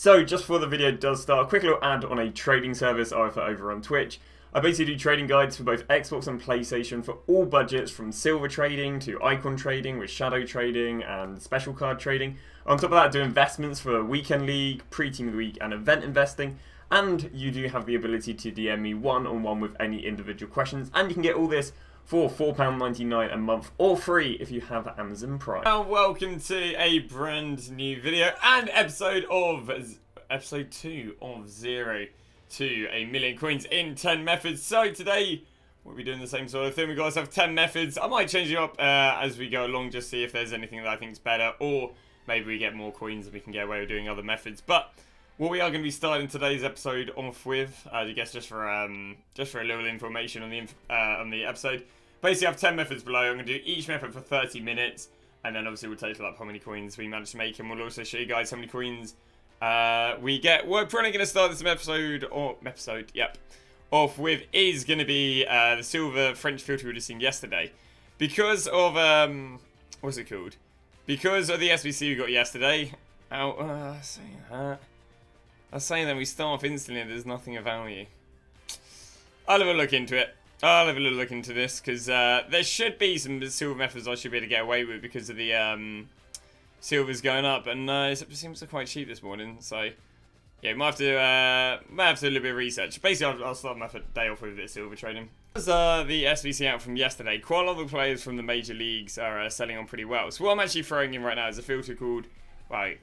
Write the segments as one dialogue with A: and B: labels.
A: So just before the video does start, a quick little ad on a trading service I offer over on Twitch. I basically do trading guides for both Xbox and PlayStation for all budgets, from silver trading to icon trading with shadow trading and special card trading. On top of that, I do investments for Weekend League, Pre-Team of the Week and event investing. And you do have the ability to DM me one-on-one with any individual questions. And you can get all this for £4.99 a month, or free if you have Amazon Prime. And welcome to a brand new video and episode 2 of 0 to a million coins in 10 methods. So today we'll be doing the same sort of thing. We guys have 10 methods. I might change it up as we go along, just see if there's anything that I think is better, or maybe we get more coins and we can get away with doing other methods. But what we are going to be starting today's episode off with, I guess just for a little information on the episode. Basically, I have 10 methods below. I'm going to do each method for 30 minutes, and then obviously we'll total up how many coins we managed to make, and we'll also show you guys how many coins we get. We're probably going to start this episode off with is going to be the silver French filter we would have seen yesterday, because of what's it called? Because of the SBC we got yesterday. I was saying that we start off instantly and there's nothing of value. I'll have a look into it. I'll have a little look into this, because there should be some silver methods I should be able to get away with because of the silvers going up, and it seems quite cheap this morning. So yeah, might have to do a little bit of research. Basically, I'll start my day off with a bit of silver trading. As the SBC out from yesterday, quite a lot of the players from the major leagues are selling on pretty well. So what I'm actually throwing in right now is a filter called, I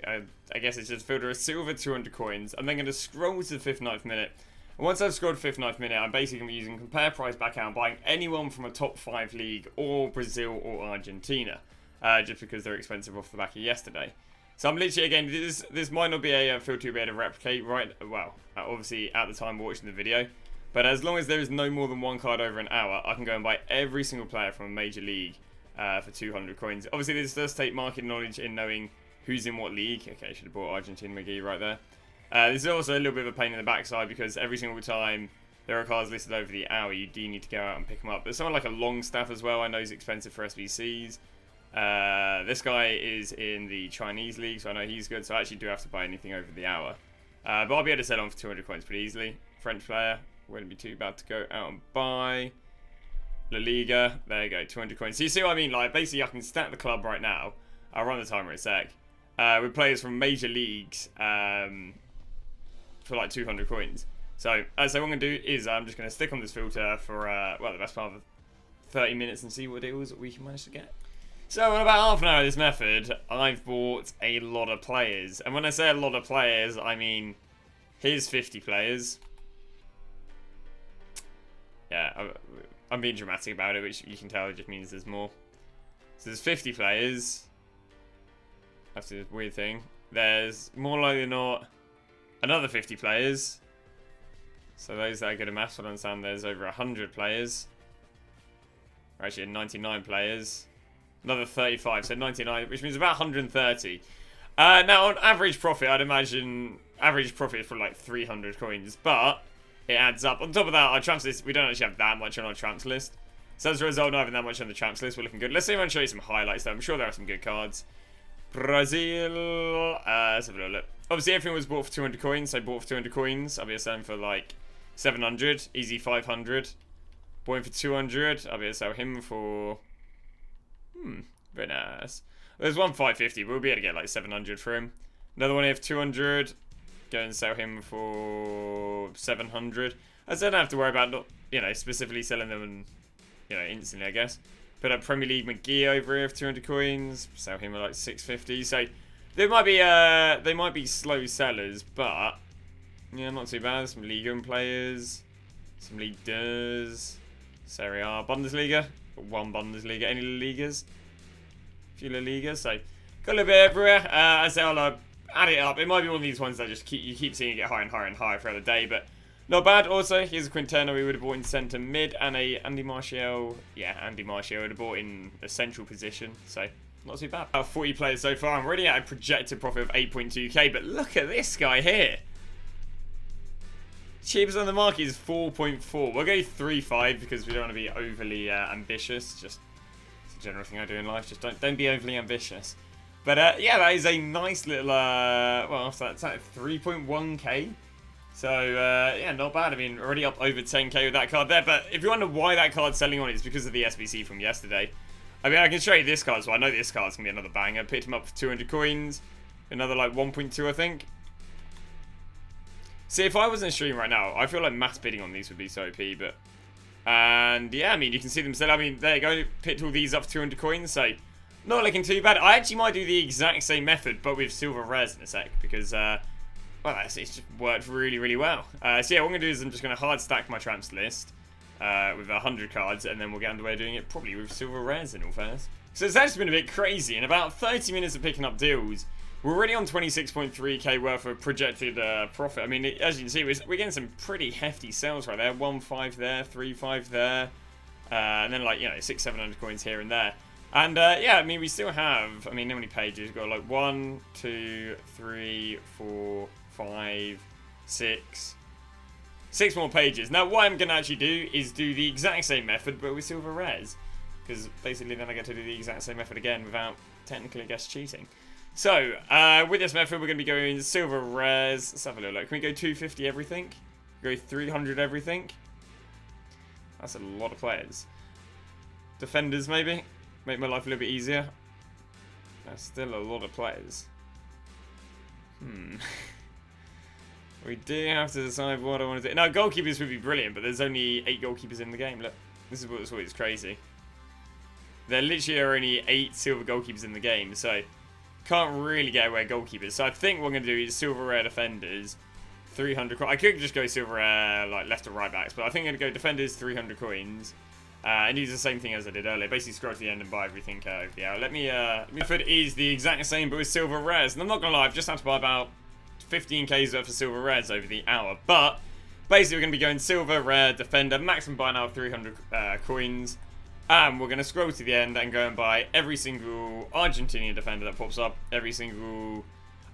A: guess it's just a filter of silver 200 coins. I'm then going to scroll to the 5th, 9th minute. And once I've scored 5th, 9th minute, I'm basically going to be using compare price back out and buying anyone from a top 5 league, or Brazil or Argentina, just because they're expensive off the back of yesterday. So I'm literally, again, this might not be a filter you'll be able to replicate obviously at the time we're watching the video, but as long as there is no more than one card over an hour, I can go and buy every single player from a major league for 200 coins. Obviously, this does take market knowledge in knowing who's in what league. Okay, I should have bought Argentina McGee right there. This is also a little bit of a pain in the backside, because every single time there are cards listed over the hour, you do need to go out and pick them up. There's someone like a Longstaff as well. I know he's expensive for SBCs. This guy is in the Chinese league, so I know he's good. So I actually do have to buy anything over the hour. But I'll be able to sell on for 200 coins pretty easily. French player, wouldn't be too bad to go out and buy. La Liga, there you go, 200 coins. So you see what I mean? Like, basically, I can stack the club right now. I'll run the timer in a sec. With players from major leagues, for like 200 coins. So what I'm going to do is I'm just going to stick on this filter for, the best part of 30 minutes and see what deals we can manage to get. So in about half an hour of this method, I've bought a lot of players. And when I say a lot of players, I mean, here's 50 players. Yeah, I'm being dramatic about it, which you can tell it just means there's more. So there's 50 players. That's a weird thing. There's, more likely than not, another 50 players. So those that are good at maths will understand there's over 100 players. Or actually 99 players. Another 35, so 99, which means about 130. Now on average profit, I'd imagine average profit is for like 300 coins, but it adds up. On top of that, our tramps list, we don't actually have that much on our tramps list. So as a result, not having that much on the tramps list, we're looking good. Let's see if I can show you some highlights though. I'm sure there are some good cards. Brazil, let's have a little look. Obviously, everything was bought for 200 coins, so bought for 200 coins. I'll be selling for like 700, easy 500. Bought him for 200. I'll be able to sell him for, very nice. There's one 550, but we'll be able to get like 700 for him. Another one here for 200. Go and sell him for 700. I don't have to worry about not, specifically selling them, instantly, I guess. Put up Premier League McGee over here for 200 coins. Sell him at like 650. So they might be slow sellers, but yeah, not too bad. Some Liga 1 players, some Ligue 2, Serie A, Bundesliga, one Bundesliga, any Ligas, a few La Ligas. So got a little bit everywhere. I say I'll add it up. It might be one of these ones that just you keep seeing it get higher and higher and higher throughout the day, but not bad. Also, here's a Quintana we would have bought in centre mid, and a Andy Martial. Yeah, Andy Martial would have bought in a central position. So not too bad. 40 players so far. I'm already at a projected profit of 8.2k, but look at this guy here. Cheapest on the market is 4.4. We'll go 3.5 because we don't want to be overly ambitious. Just it's a general thing I do in life. Just don't be overly ambitious. But yeah, that is a nice little, well, so that's at 3.1k. So, yeah, not bad. I mean, already up over 10k with that card there. But if you wonder why that card's selling on, it's because of the SBC from yesterday. I mean, I can show you this card, so I know this card's going to be another banger. Picked him up for 200 coins. Another, like, 1.2, I think. See, if I was in a stream right now, I feel like mass bidding on these would be so OP, but... And, yeah, I mean, you can see them sell. I mean, there you go. Picked all these up for 200 coins, so... Not looking too bad. I actually might do the exact same method, but with silver rares in a sec, because, well, it's just worked really, really well. So yeah, what I'm going to do is I'm just going to hard stack my tramps list with 100 cards, and then we'll get underway doing it probably with silver rares in all fairness. So it's actually been a bit crazy. In about 30 minutes of picking up deals, we're already on 26.3k worth of projected profit. I mean, as you can see, we're getting some pretty hefty sales right there. 1.5 there, 3.5 there, and then, like, you know, 600-700 coins here and there. And, yeah, I mean, we still have, I mean, how many pages? We've got, like, 1, 2, 3, 4, 5, 6. 6 more pages. Now, what I'm going to actually do is do the exact same method, but with silver rares. Because, basically, then I get to do the exact same method again without technically, I guess, cheating. So, with this method, we're going to be going silver rares. Let's have a little look. Can we go 250 everything? Go 300 everything? That's a lot of players. Defenders, maybe? Make my life a little bit easier. That's still a lot of players. We do have to decide what I want to do. Now, goalkeepers would be brilliant, but there's only 8 goalkeepers in the game. Look, this is what's always crazy. There literally are only 8 silver goalkeepers in the game, so can't really get away goalkeepers. So I think what I'm going to do is silver rare defenders, 300 coins. I could just go silver rare, like, left or right backs, but I think I'm going to go defenders, 300 coins. And use the same thing as I did earlier. Basically scroll to the end and buy everything over the hour. Method is the exact same but with silver rares. And I'm not going to lie, I've just had to buy about 15k's worth of silver rares over the hour. But basically we're going to be going silver, rare, defender, maximum buy now 300 coins. And we're going to scroll to the end and go and buy every single Argentinian defender that pops up. I'll be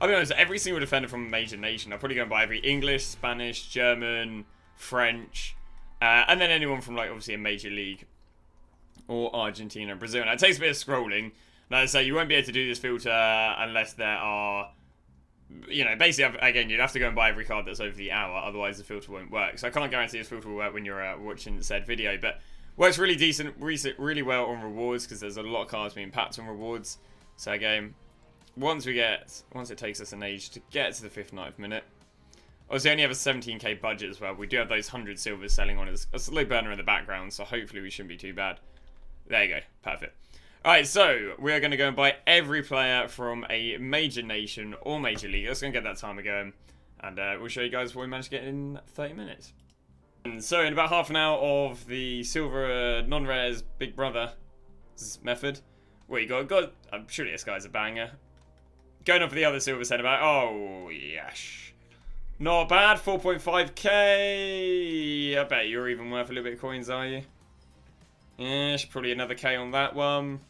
A: honest, every single defender from a major nation. I'll probably go and buy every English, Spanish, German, French... and then anyone from, like, obviously a major league or Argentina and Brazil. Now, it takes a bit of scrolling. Now, so you won't be able to do this filter unless there are, you know, basically, again, you'd have to go and buy every card that's over the hour. Otherwise, the filter won't work. So I can't guarantee this filter will work when you're watching said video. But works really decent, really well on rewards because there's a lot of cards being packed on rewards. So again, once it takes us an age to get to the 5th, 9th minute, obviously, I only have a 17k budget as well. We do have those 100 silvers selling on as a slow burner in the background, so hopefully we shouldn't be too bad. There you go. Perfect. Alright, so we're going to go and buy every player from a major nation or major league. Let's go and get that timer going, and we'll show you guys what we managed to get in 30 minutes. And so, in about half an hour of the silver non-rares Big Brother method, what you got? I'm sure this guy's a banger. Going on for the other silver center back. Oh, yes. Not bad, 4.5k. I bet you're even worth a little bit of coins, are you? Yeah, probably another K on that one.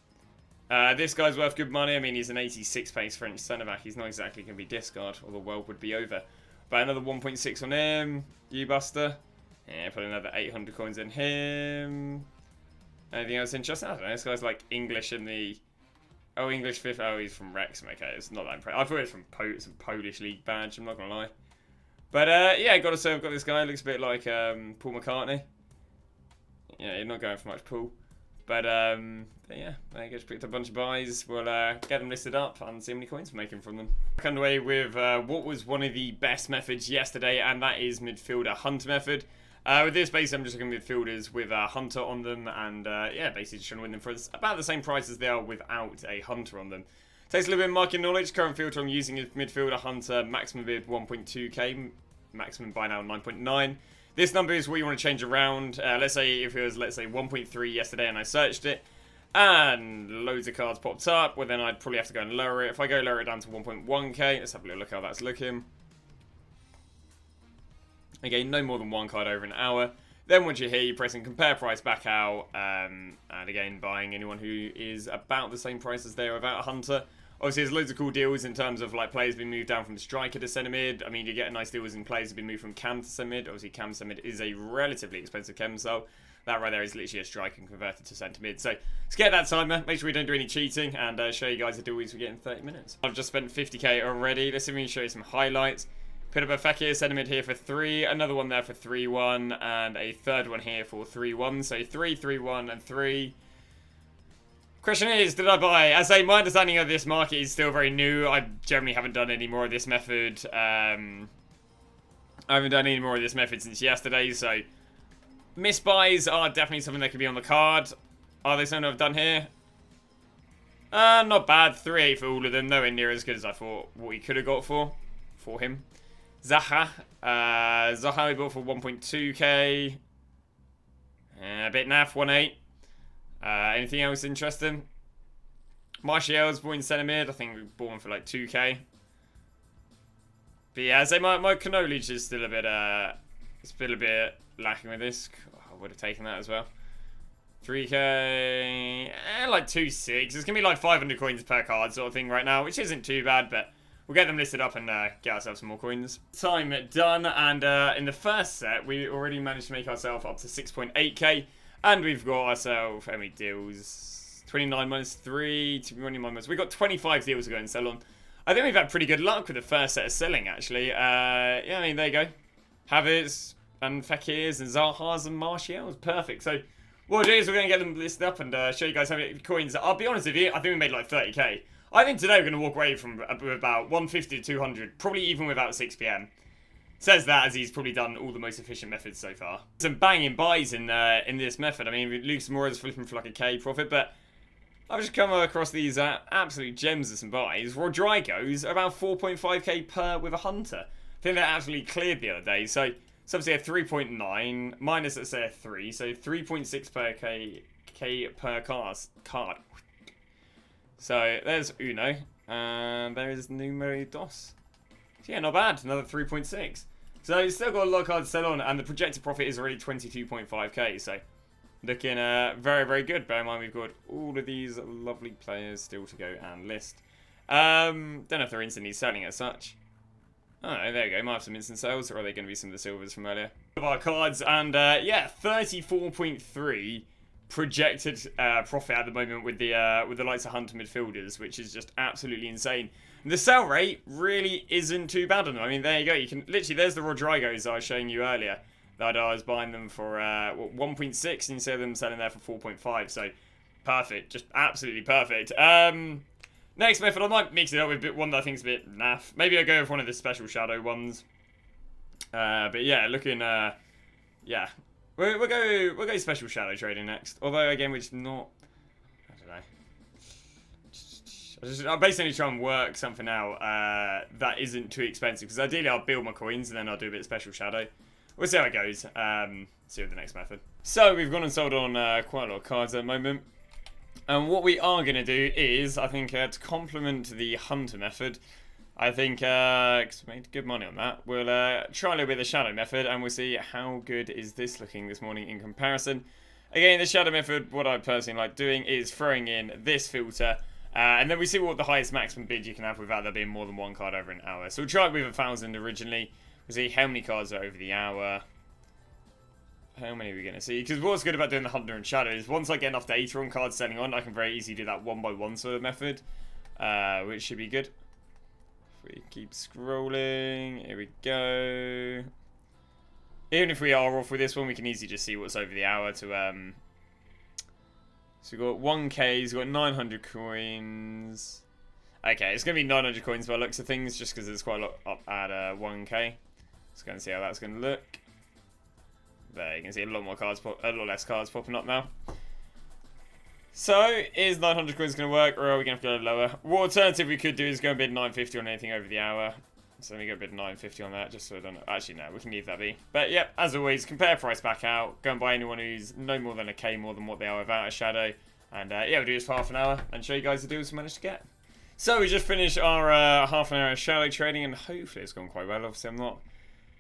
A: This guy's worth good money. I mean, he's an 86 pace French centre-back. He's not exactly going to be discard, or the world would be over. But another 1.6 on him. You buster. Yeah, put another 800 coins in him. Anything else interesting? I don't know. This guy's like English in the... Oh, English fifth. Oh, he's from Wrexham. Okay, it's not that impressive. I thought it was from some Polish league badge. I'm not going to lie. But, yeah, gotta say, I've got this guy. Looks a bit like Paul McCartney. Yeah, you're not going for much, Paul. But yeah, there you go. Just picked up a bunch of buys. We'll get them listed up and see how many coins we're making from them. Back underway with what was one of the best methods yesterday, and that is midfielder hunter method. With this, basically, I'm just looking at midfielders with a hunter on them, and yeah, basically just trying to win them for about the same price as they are without a hunter on them. Takes a little bit of market knowledge. Current filter I'm using is midfielder hunter, maximum bid 1.2k, maximum buy now 9.9. This number is what you want to change around. Let's say if it was, 1.3 yesterday and I searched it, and loads of cards popped up, well then I'd probably have to go and lower it. If I go lower it down to 1.1k, let's have a little look how that's looking. Again, no more than one card over an hour. Then once you're here, you're pressing compare price back out, and again, buying anyone who is about the same price as they are without a hunter. Obviously, there's loads of cool deals in terms of like players being moved down from striker to centre mid. I mean, you get nice deals in players who've been moved from cam to centre mid. Obviously, cam to centre mid is a relatively expensive chem cell. That right there is literally a striker converted to centre mid. So let's get that timer, make sure we don't do any cheating, and show you guys the deals we get in 30 minutes. I've just spent 50k already. Let's see if we can show you some highlights. Put up a Fekir centre mid here for 3, another one there for 3-1, and a third one here for 3-1. So 3, 3-1, and 3. Question is, did I buy? As I say, my understanding of this market is still very new. I generally haven't done any more of this method. I haven't done any more of this method since yesterday, so misbuys are definitely something that could be on the card. Are they something I've done here? Not bad. 3-8 for all of them. Nowhere near as good as I thought what he could have got for him. Zaha. Zaha we bought for 1.2k. A bit naff, 1.8. Anything else interesting? Martial's bought in centre mid. I think we bought him for like 2k. But yeah, I'd say my Knowledge is still a bit lacking with this. I would have taken that as well. 3k, like 2.6. It's gonna be like 500 coins per card sort of thing right now, which isn't too bad, but we'll get them listed up and get ourselves some more coins. Time done, and in the first set, we already managed to make ourselves up to 6.8k. And we've got ourselves, how many deals? 29 minus 3, 29 minus... We've got 25 deals to go and sell on. I think we've had pretty good luck with the first set of selling, actually. Yeah, I mean, there you go. Havertz and Fekirs and Zahas and Martials. Perfect. So, what we'll do is we're going to get them listed up and show you guys how many coins. I'll be honest with you, I think we made like 30k. I think today we're going to walk away from about 150 to 200, probably even without 6 PM. Says that as he's probably done all the most efficient methods so far. Some banging buys in this method. I mean, Lucas Moura's flipping for like a K profit, but I've just come across these absolute gems of some buys. Rodrigo's about 4.5k per with a Hunter. I think that actually cleared the other day. So it's obviously a 3.9 minus, let's say, a 3. So 3.6 per k per card. So there's Uno, and there is numero dos. So yeah, not bad. Another 3.6. So he's still got a lot of cards to sell on, and the projected profit is already 22.5k. So looking very, very good. Bear in mind we've got all of these lovely players still to go and list. Don't know if they're instantly selling as such. Oh, there you go. Might have some instant sales, or are they going to be some of the silvers from earlier? Of our cards, and yeah, 34.3 projected profit at the moment with the likes of Hunter midfielders, which is just absolutely insane. The sell rate really isn't too bad on them. I mean, there you go. You can literally, there's the Rodrigos I was showing you earlier that I was buying them for 1.6, and you see them selling there for 4.5. So perfect, just absolutely perfect. Next method, I might mix it up with one that I think is a bit naff. Maybe I'll go with one of the special shadow ones. But yeah, looking yeah. We'll go special shadow trading next. Although again, we're just not. I don't know. I'm basically trying to work something out that isn't too expensive, because ideally I'll build my coins and then I'll do a bit of special shadow. We'll see how it goes. See with the next method. So we've gone and sold on quite a lot of cards at the moment. And what we are going to do is, I think, to complement the Hunter method, I think, because we made good money on that, we'll try a little bit of the shadow method, and we'll see how good is this looking this morning in comparison. Again, the shadow method, what I personally like doing is throwing in this filter, and then we see what the highest maximum bid you can have without there being more than one card over an hour. So we'll try it with 1,000 originally. We'll see how many cards are over the hour. How many are we going to see? Because what's good about doing the Hunter and Shadow is once I get enough data on cards selling on, I can very easily do that one by one sort of method, which should be good. If we keep scrolling, here we go. Even if we are off with this one, we can easily just see what's over the hour to So we've got 1k, we've got 900 coins. Okay, it's going to be 900 coins by the looks of things, just because there's quite a lot up at 1k. Let's go and see how that's going to look. There, you can see a lot more cards, a lot less cards popping up now. So, is 900 coins going to work, or are we going to have to go lower? What alternative we could do is go and bid 950 on anything over the hour. So let me go bid 950 on that, just so I don't know. Actually, no, we can leave that be. But yeah, as always, compare price back out. Go and buy anyone who's no more than a K more than what they are without a shadow. And yeah, we'll do this for half an hour and show you guys the deals we managed to get. So we just finished our half an hour of shadow trading, and hopefully it's gone quite well. Obviously, I'm not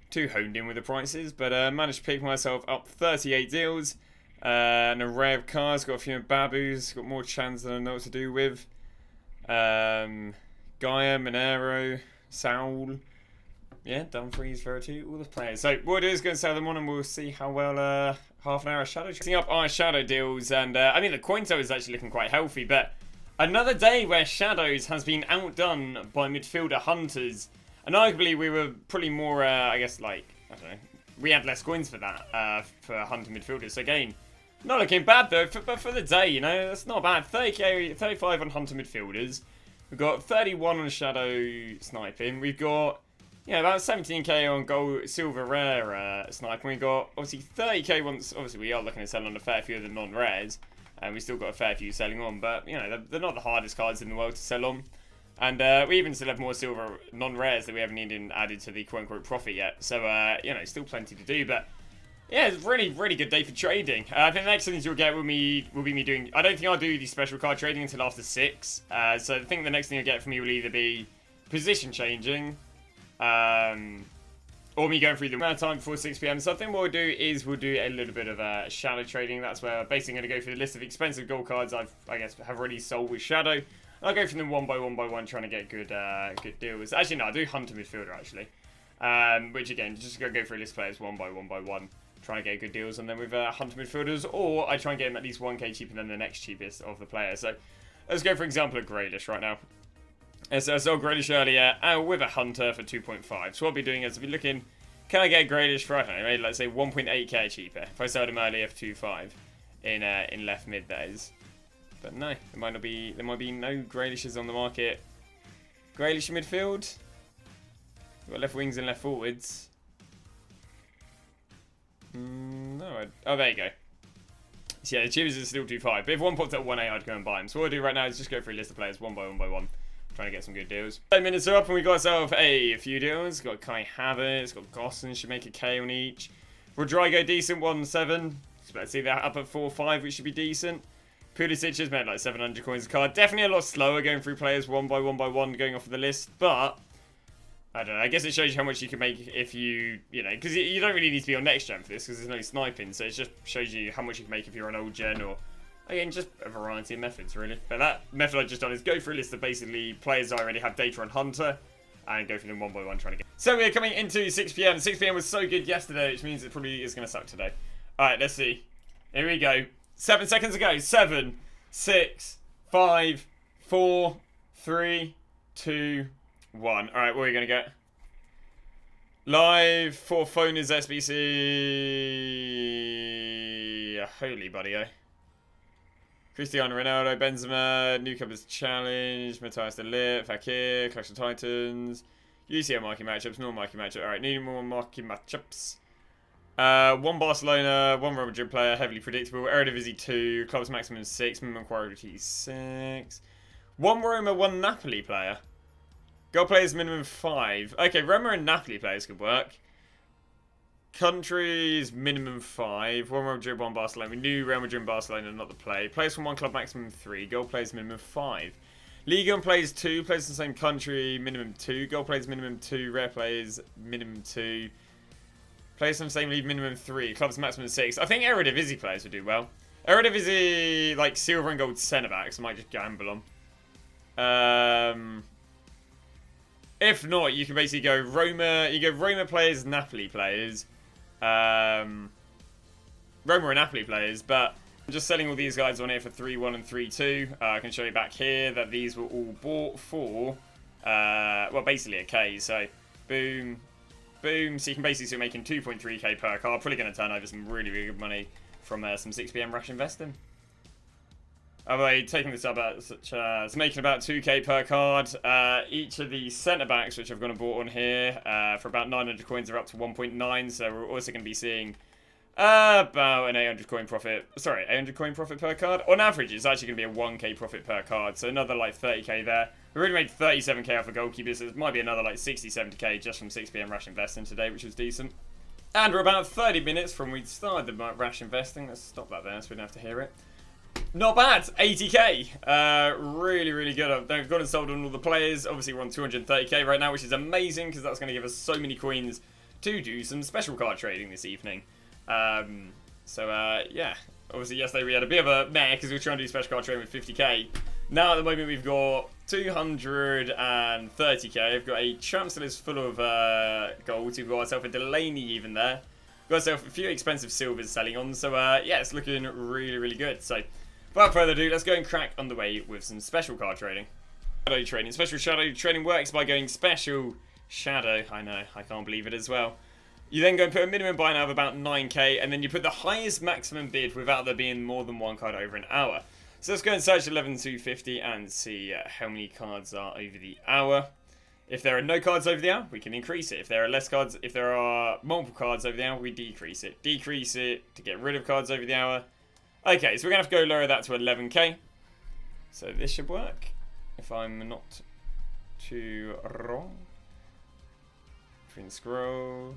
A: too honed in with the prices, but managed to pick myself up 38 deals. An array of cars, got a few Babus, got more chance than I know what to do with. Gaia, Monero, Saul. Yeah, Dumfries, Verity, all the players. So what we'll do is go and sell them on, and we'll see how well half an hour of shadow. Setting up our shadow deals, and I mean the coin total is actually looking quite healthy, but another day where shadows has been outdone by midfielder hunters, and arguably we were probably more, I guess, like, I don't know, we had less coins for that, for hunter midfielders. So again, not looking bad though, but for the day, you know, that's not bad. 30k, 35 on hunter midfielders. We've got 31 on shadow sniping. We've got, yeah, about 17k on gold, silver, rare sniping. We've got, obviously, 30k once, obviously we are looking at selling on a fair few of the non-rares. And we still got a fair few selling on, but, you know, they're not the hardest cards in the world to sell on. And we even still have more silver non-rares that we haven't even added to the quote-unquote profit yet. So, you know, still plenty to do, but yeah, it's a really, really good day for trading. I think the next things you'll get will be me doing, I don't think I'll do the special card trading until after 6. So I think the next thing you'll get from me will either be position changing, or me going through the amount of time before 6 PM. So I think what we'll do is we'll do a little bit of shadow trading. That's where I'm basically going to go through the list of expensive gold cards I guess have already sold with shadow. I'll go from them one by one, trying to get good deals. Actually, no, I'll do hunter midfielder actually, which again, just go through list players one by one. Try and get good deals on them with hunter midfielders, or I try and get them at least 1k cheaper than the next cheapest of the players. So let's go for example at Grealish right now. So I sold Grealish earlier with a hunter for 2.5. So what I'll be doing is I'll be looking, can I get Grealish for, I don't know, maybe let's say 1.8k cheaper if I sold him earlier for 2.5 in left mid, that is. But no, there might be no Grealishes on the market. Grealish in midfield. We've got left wings and left forwards. No, oh, there you go. So yeah, the cheapest is still 2.5. But if one pops at 1.8, I'd go and buy him. So what I'll do right now is just go through a list of players one by one. Trying to get some good deals. 10 minutes are up and we got ourselves a few deals. Got Kai Havertz, got Gosson, should make a K on each. Rodrigo, decent, 1.7. Let's see that up at 4.5, which should be decent. Pulisic has made like 700 coins a card. Definitely a lot slower going through players one by one, going off of the list. But I don't know, I guess it shows you how much you can make if you know, because you don't really need to be on next gen for this because there's no sniping, so it just shows you how much you can make if you're on old gen, or again, just a variety of methods really. But that method I've just done is go through a list of basically players I already have data on hunter and go through them one by one trying to get. So we're coming into 6 PM. 6 PM was so good yesterday, which means it probably is going to suck today. Alright, let's see. Here we go. 7 seconds ago. 7, 6, 5, 4, 3, 2, 1. Alright, what are we going to get? Live for Phoners SBC. Holy buddy, eh? Cristiano Ronaldo, Benzema, Newcomers Challenge, Matthias de Ligt, Fakir, Clash of Titans, UCL marquee matchups, normal marquee matchup. Alright, need more marquee matchups. One Barcelona, one Real Madrid player, heavily predictable. Eredivisie 2, clubs maximum 6, minimum quality 6. One Roma, one Napoli player. Goal players minimum 5. Okay, Roma and Napoli players could work. Countries minimum 5. One Real Madrid, one Barcelona. We knew Real Madrid and Barcelona not the play. Players from one club maximum 3. Goal players minimum 5. Liga and players 2. Players in the same country minimum 2. Goal players minimum 2. Rare players minimum 2. Players from the same league minimum 3. Clubs maximum 6. I think Eredivisie players would do well. Eredivisie, like silver and gold centre backs, I might just gamble on. If not, you can basically go Roma. You go Roma players, Napoli players. Roma and Napoli players, but I'm just selling all these guys on here for 3-1 and 3-2. I can show you back here that these were all bought for, well, basically a K. So, boom, boom. So you can basically start making 2.3k per card. Probably going to turn over some really, really good money from some 6 PM rash investing. I've taken this up at such as making about 2k per card. Each of the centre backs, which I've gone and bought on here, for about 900 coins, are up to 1.9. So we're also going to be seeing about an 800 coin profit. Sorry, 800 coin profit per card. On average, it's actually going to be a 1k profit per card. So another like 30k there. We already made 37k off of goalkeepers. So it might be another like 60, 70k just from 6 PM rash investing today, which was decent. And we're about 30 minutes from we started the rash investing. Let's stop that there so we don't have to hear it. Not bad, 80k. Really, really good. I've gone and sold on all the players. Obviously, we're on 230k right now, which is amazing because that's going to give us so many coins to do some special card trading this evening. Yeah. Obviously, yesterday we had a bit of a meh because we were trying to do special card trading with 50k. Now at the moment we've got 230k. We've got a transfer list full of gold. We've got ourselves a Delaney even there. We've got ourselves a few expensive silvers selling on. So yeah, it's looking really, really good. So without further ado, let's go and crack underway with some special card trading. Shadow trading. Special shadow trading works by going special shadow. I know, I can't believe it as well. You then go and put a minimum buy now of about 9k, and then you put the highest maximum bid without there being more than one card over an hour. So let's go and search 11,250 and see how many cards are over the hour. If there are no cards over the hour, we can increase it. If there are less cards, if there are multiple cards over the hour, we decrease it. Decrease it to get rid of cards over the hour. Okay, so we're going to have to go lower that to 11k. So this should work, if I'm not too wrong. Scrolling.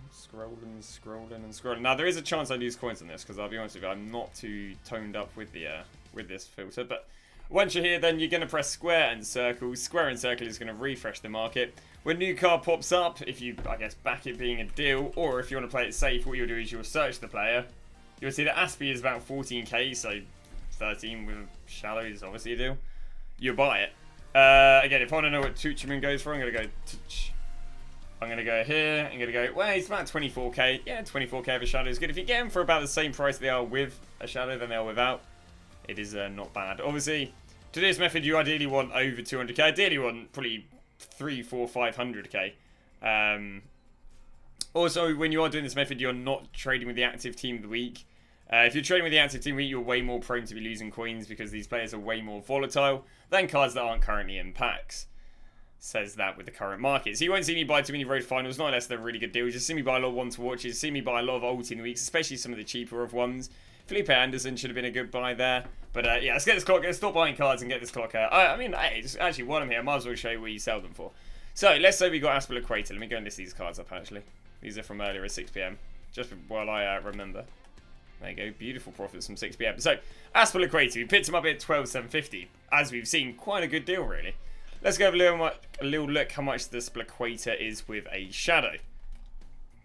A: Now there is a chance I lose coins on this because I'll be honest with you, I'm not too toned up with the with this filter. But once you're here, then you're going to press square and circle. Square and circle is going to refresh the market. When a new card pops up, if you back it being a deal, or if you want to play it safe, what you'll do is you'll search the player. You'll see that Aspie is about 14k, so 13 with shallow is obviously a deal. You'll buy it. Again, if I want to know what Tuchman goes for, I'm going to go I'm going to go here, I'm going to go, well, it's about 24k. Yeah, 24k of a shadow is good. If you get them for about the same price they are with a shadow than they are without, it is not bad. Obviously, to this method, you ideally want over 200k. Ideally, you want probably 300, 400, 500k. Also, when you are doing this method, you're not trading with the active team of the week. If you're trading with the active team of the week, you're way more prone to be losing coins because these players are way more volatile than cards that aren't currently in packs. Says that with the current market. So you won't see me buy too many road finals, not unless they're really good deals. You just see me buy a lot of one to watches, see me buy a lot of old team weeks, especially some of the cheaper of ones. Felipe Anderson should have been a good buy there. But yeah, let's get this clock, let's stop buying cards and get this clock out. I mean, hey, just actually while I'm here, I might as well show you where you sell them for. So let's say we got Aspilicueta. Let me go and list these cards up actually. These are from earlier at 6 PM, just while I remember. There you go, beautiful profits from 6 PM. So Aspilicueta, we picked him up at 12,750. As we've seen, quite a good deal really. Let's go have a little look how much this Aspilicueta is with a shadow.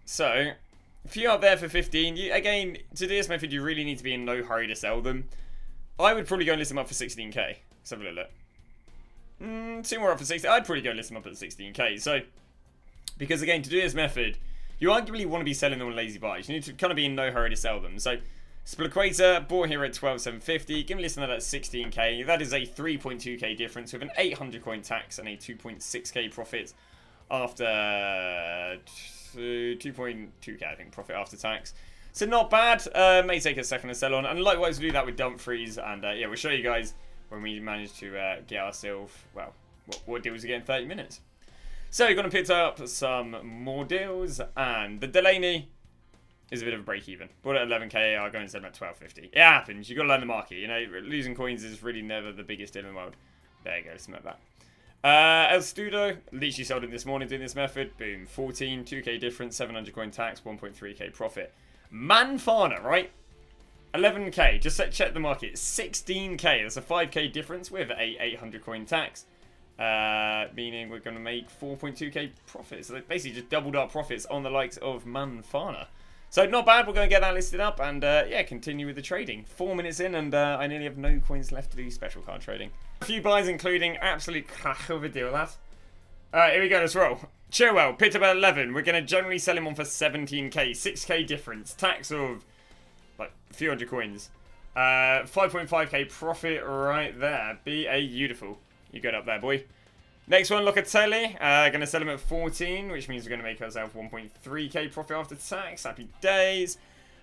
A: So, if you're up there for 15, again, to do this method, you really need to be in no hurry to sell them. I would probably go and list them up for 16k. Let's have a little look. Two more up for 16. I'd probably go and list them up at 16k. So, because again, to do this method, you arguably want to be selling them on lazy buys. You need to kind of be in no hurry to sell them. So, Aspilicueta, bought here at 12,750. Give me a listen to that at 16k. That is a 3.2k difference with an 800 coin tax and a 2.6k profit after 2.2k, I think, profit after tax. So not bad. May take a second to sell on. And likewise, we'll do that with Dumfries. And yeah, we'll show you guys when we manage to get ourselves, well, what deals we get in 30 minutes. So you're going to pick up some more deals. And the Delaney is a bit of a break even. Bought at 11k, I'll go and sell them at 12.50. It happens. You've got to learn the market. You know, losing coins is really never the biggest deal in the world. There you go, something like that. El Studo, literally sold it this morning doing this method. Boom, 14, 2k difference, 700 coin tax, 1.3k profit. Manfana, right? 11k, just check the market. 16k, that's a 5k difference with a 800 coin tax. Meaning we're going to make 4.2k profits. So basically just doubled our profits on the likes of Manfana. So not bad, we're going to get that listed up and yeah, continue with the trading. 4 minutes in and I nearly have no coins left to do special card trading. A few buys including absolute crack of a deal, that. Alright, here we go, let's roll. Chilwell, picked up at 11. We're going to generally sell him on for 17k. 6k difference. Tax of like a few hundred coins. 5.5k profit right there. Beautiful. You got up there, boy. Next one, Locatelli. Going to sell him at 14, which means we're going to make ourselves 1.3k profit after tax. Happy days.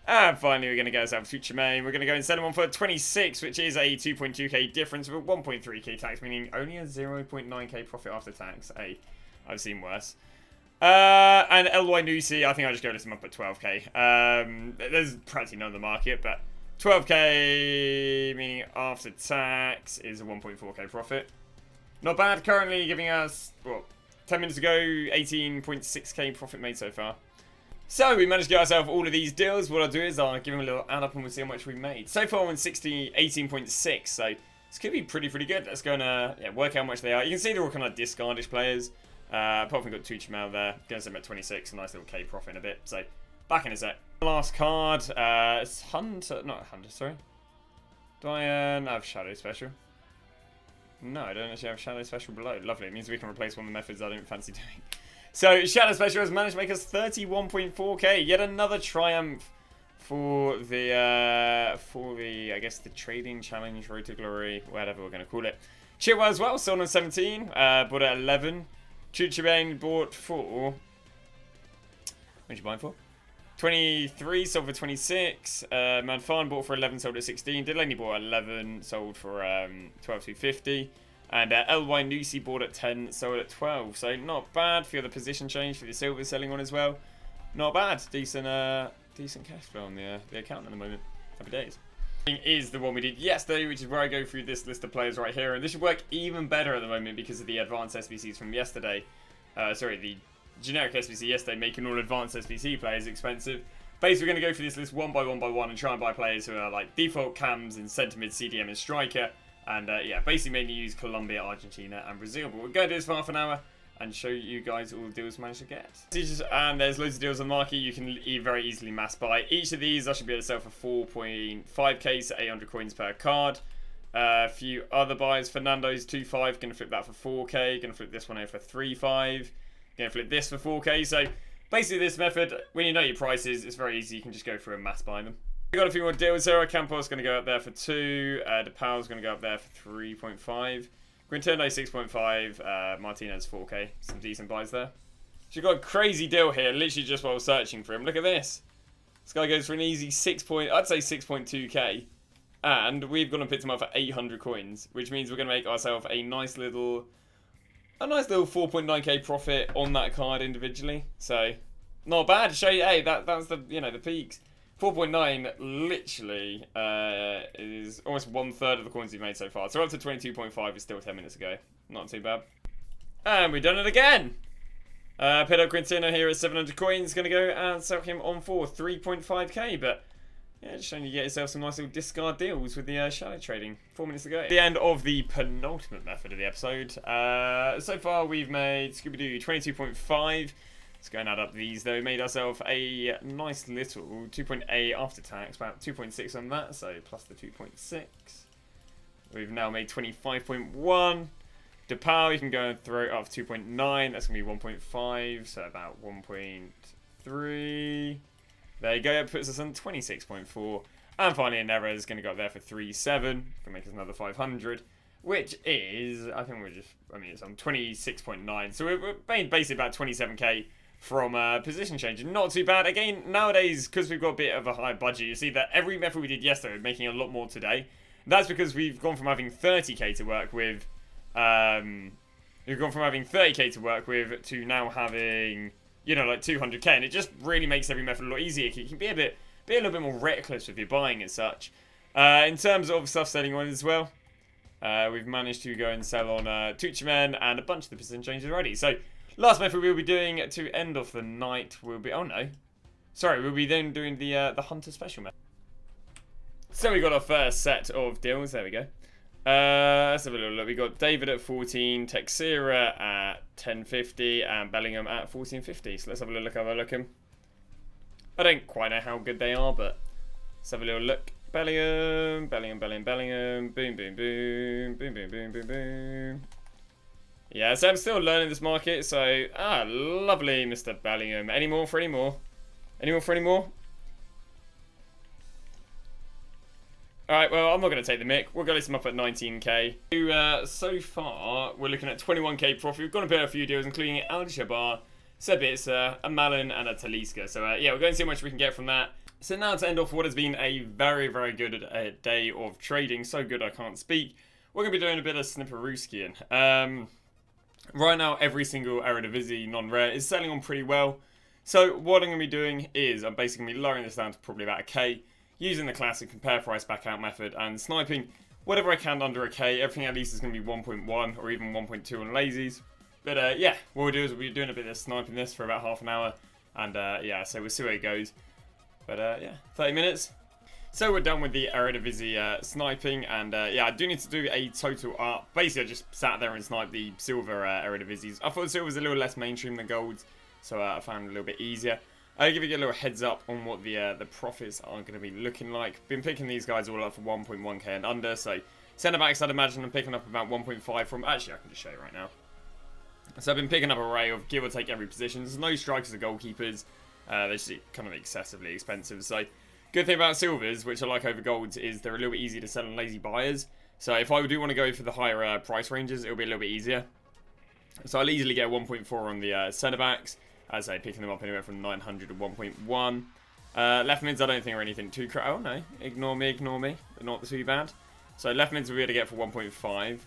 A: And finally, we're going to get ourselves Tuchman. We're going to go and sell him on for 26, which is a 2.2k difference with a 1.3k tax, meaning only a 0.9k profit after tax. Hey, I've seen worse. And LY Nusi, I think I'll just go list him up at 12k. There's practically none on the market, but 12k, meaning after tax, is a 1.4k profit. Not bad, currently giving us, well, 10 minutes ago, 18.6k profit made so far. So we managed to get ourselves all of these deals. What I'll do is I'll give them a little add up and we'll see how much we made. So far on 18.6, so this could be pretty good. Let's go and yeah, work out how much they are. You can see they're all kind of discardish players. Apart from we've got Tuchman there, going to send them at 26, a nice little K profit in a bit. So back in a sec. Last card, it's Hunter, not Hunter, sorry. Do I have Shadow Special? No, I don't actually have Shadow Special below. Lovely. It means we can replace one of the methods I don't fancy doing. So, Shadow Special has managed to make us 31.4k. Yet another triumph for the, I guess, the Trading Challenge, Road to Glory, whatever we're going to call it. Chitwell as well, sold on 17, bought at 11. Chuchibane bought for... What did you buy for? 23, sold for 26. Manfan bought for 11, sold at 16. Delaney bought at 11, sold for 12,250. And LY Nusi bought at 10, sold at 12. So not bad for the position change for the silver selling on as well. Not bad. Decent cash flow on the account at the moment. Happy days. Is the one we did yesterday, which is where I go through this list of players right here. And this should work even better at the moment because of the advanced SBCs from yesterday. Sorry, the generic SBC yesterday, making all advanced SBC players expensive. Basically, we're going to go through this list one by one and try and buy players who are like default cams and centre mid, CDM and striker. And yeah, basically mainly use Colombia, Argentina and Brazil. But we'll go do this for half an hour and show you guys all the deals we managed to get. And there's loads of deals on the market you can very easily mass buy. Each of these I should be able to sell for 4.5k, so 800 coins per card. A few other buys. Fernando's 2.5, going to flip that for 4k. Going to flip this one over for 3.5. Going to flip this for 4k. So basically this method, when you know your prices, it's very easy. You can just go through and mass buy them. We've got a few more deals here. Campos going to go up there for 2. DePaul's going to go up there for 3.5. Quintero 6.5. Martinez 4k. Some decent buys there. So you've got a crazy deal here, literally just while I was searching for him. Look at this. This guy goes for an easy I'd say 6.2k. And we've gone and picked him up for 800 coins, which means we're going to make ourselves a nice little 4.9k profit on that card individually. So not bad to show you. Hey, that's the the peaks. 4.9 literally is almost 1/3 of the coins we've made so far. So up to 22.5 is still 10 minutes ago. Not too bad. And we've done it again. Pedro Quintino here at 700 coins. Going to go and sell him on for 3.5k. But yeah, just showing you get yourself some nice little discard deals with the shadow trading. 4 minutes ago. The end of the penultimate method of the episode. So far we've made Scooby-Doo 22.5. Let's go and add up these though. Made ourselves a nice little 2.8 after tax, about 2.6 on that, so plus the 2.6. We've now made 25.1. DePaul, you can go and throw it up 2.9. That's going to be 1.5, so about 1.3. There you go, it puts us on 26.4. And finally, Nera is going to go up there for 3.7. Going to make us another 500. Which is, I think it's on 26.9. So we're made basically about 27k from position change. Not too bad. Again, nowadays, because we've got a bit of a high budget, you see that every method we did yesterday, we're making a lot more today. That's because we've gone from having 30k to work with, we've gone from having 30k to work with to now having, like 200k. And it just really makes every method a lot easier. You can be a little bit more reckless with your buying and such. In terms of stuff selling on as well, we've managed to go and sell on Tuchiman and a bunch of the position changes already. So last method we'll be doing to end off the night will be... we'll be then doing the Hunter Special method. So we got our first set of deals. There we go. Let's have a little look. We got David at 14, Texera at 10.50, and Bellingham at 14.50. So let's have a little look at them. I don't quite know how good they are, but let's have a little look. Bellingham. Boom, boom, boom. Boom, boom, boom, boom, boom. Yeah, so I'm still learning this market, so... lovely, Mr. Bellingham. Any more for any more? Alright, well, I'm not going to take the mick. We're going to list them up at 19k. So far, we're looking at 21k profit. We've got to pay a few deals, including Al Shabar, Sabitzer, a Malin, and a Talisca. So, yeah, we're going to see how much we can get from that. So now to end off what has been a very, very good day of trading. So good I can't speak. We're going to be doing a bit of Snipperuskian. Right now, every single Eredivisie non-rare is selling on pretty well. So what I'm going to be doing is I'm basically going to be lowering this down to probably about a K, using the classic compare price back out method and sniping whatever I can under a K. Everything at least is going to be 1.1 or even 1.2 on lazies. But yeah, what we'll do is we'll be doing a bit of sniping this for about half an hour. And yeah, so we'll see where it goes. But yeah, 30 minutes. So we're done with the Eredivisie sniping, and yeah, I do need to do a total up. Basically, I just sat there and sniped the silver Eredivisies. I thought the silver was a little less mainstream than golds, so I found it a little bit easier. I'll give you a little heads up on what the profits are going to be looking like. Been picking these guys all up for 1.1k and under, so Centre backs, I'd imagine I'm picking up about 1.5 from. Actually, I can just show you right now. So I've been picking up an array of give or take every position. There's no strikers or goalkeepers. They're just kind of excessively expensive. So good thing about silvers, which I like over golds, is they're a little bit easier to sell on lazy buyers. So if I do want to go for the higher price ranges, it'll be a little bit easier. So I'll easily get 1.4 on the centre backs. As I say, picking them up anywhere from 900 to 1.1. Left mids, I don't think are anything too oh no, ignore me. They're not too bad. So left mids we'll be able to get for 1.5.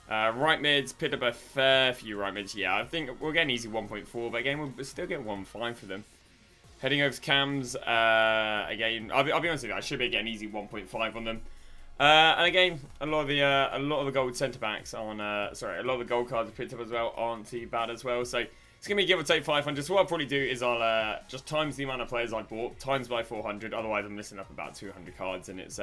A: Right mids, picked up a fair few right mids. Yeah, I think we'll get an easy 1.4, but again, we'll still get 1.5 for them. Heading over to cams, again, I'll be honest with you, I should be getting easy 1.5 on them. And again, a lot of the gold centre backs on, a lot of the gold cards I picked up as well aren't too bad as well. So it's gonna be give or take 500. So what I'll probably do is I'll just times the amount of players I bought, times by 400. Otherwise, I'm missing up about 200 cards, and it's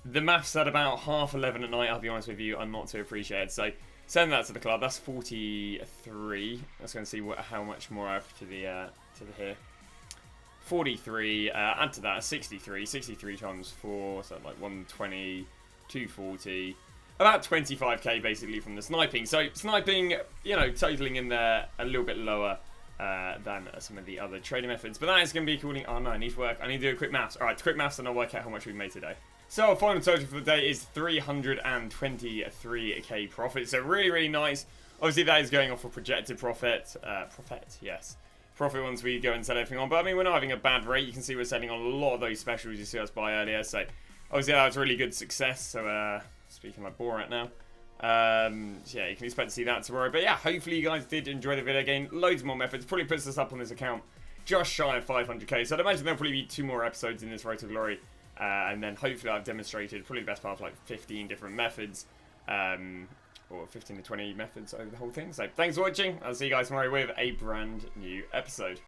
A: the maths at about 11:30 at night, I'll be honest with you, I'm not too appreciated. So send that to the club. That's 43. Let's go and see how much more I have to the here. 43. Add to that 63. 63 times 4, so like 120, 240. About 25k basically from the sniping. So sniping, you know, totaling in there a little bit lower than some of the other trading methods. But that is going to be according. Oh no, I need to work. I need to do a quick maths. All right, quick maths, and I'll work out how much we've made today. So our final total for the day is 323k profit. So really, really nice. Obviously, that is going off for projected profit. Yes. Profit once we go and sell everything on. But I mean, we're not having a bad rate. You can see we're selling on a lot of those specials you see us buy earlier. So obviously, that was really good success. So speaking like Borat now. So yeah, you can expect to see that tomorrow. But yeah, hopefully you guys did enjoy the video again. Loads more methods. Probably puts us up on this account just shy of 500k. So I'd imagine there'll probably be 2 more episodes in this Road to Glory. And then hopefully I've demonstrated probably the best part of like 15 different methods. Or 15 to 20 methods over the whole thing. So thanks for watching. I'll see you guys tomorrow with a brand new episode.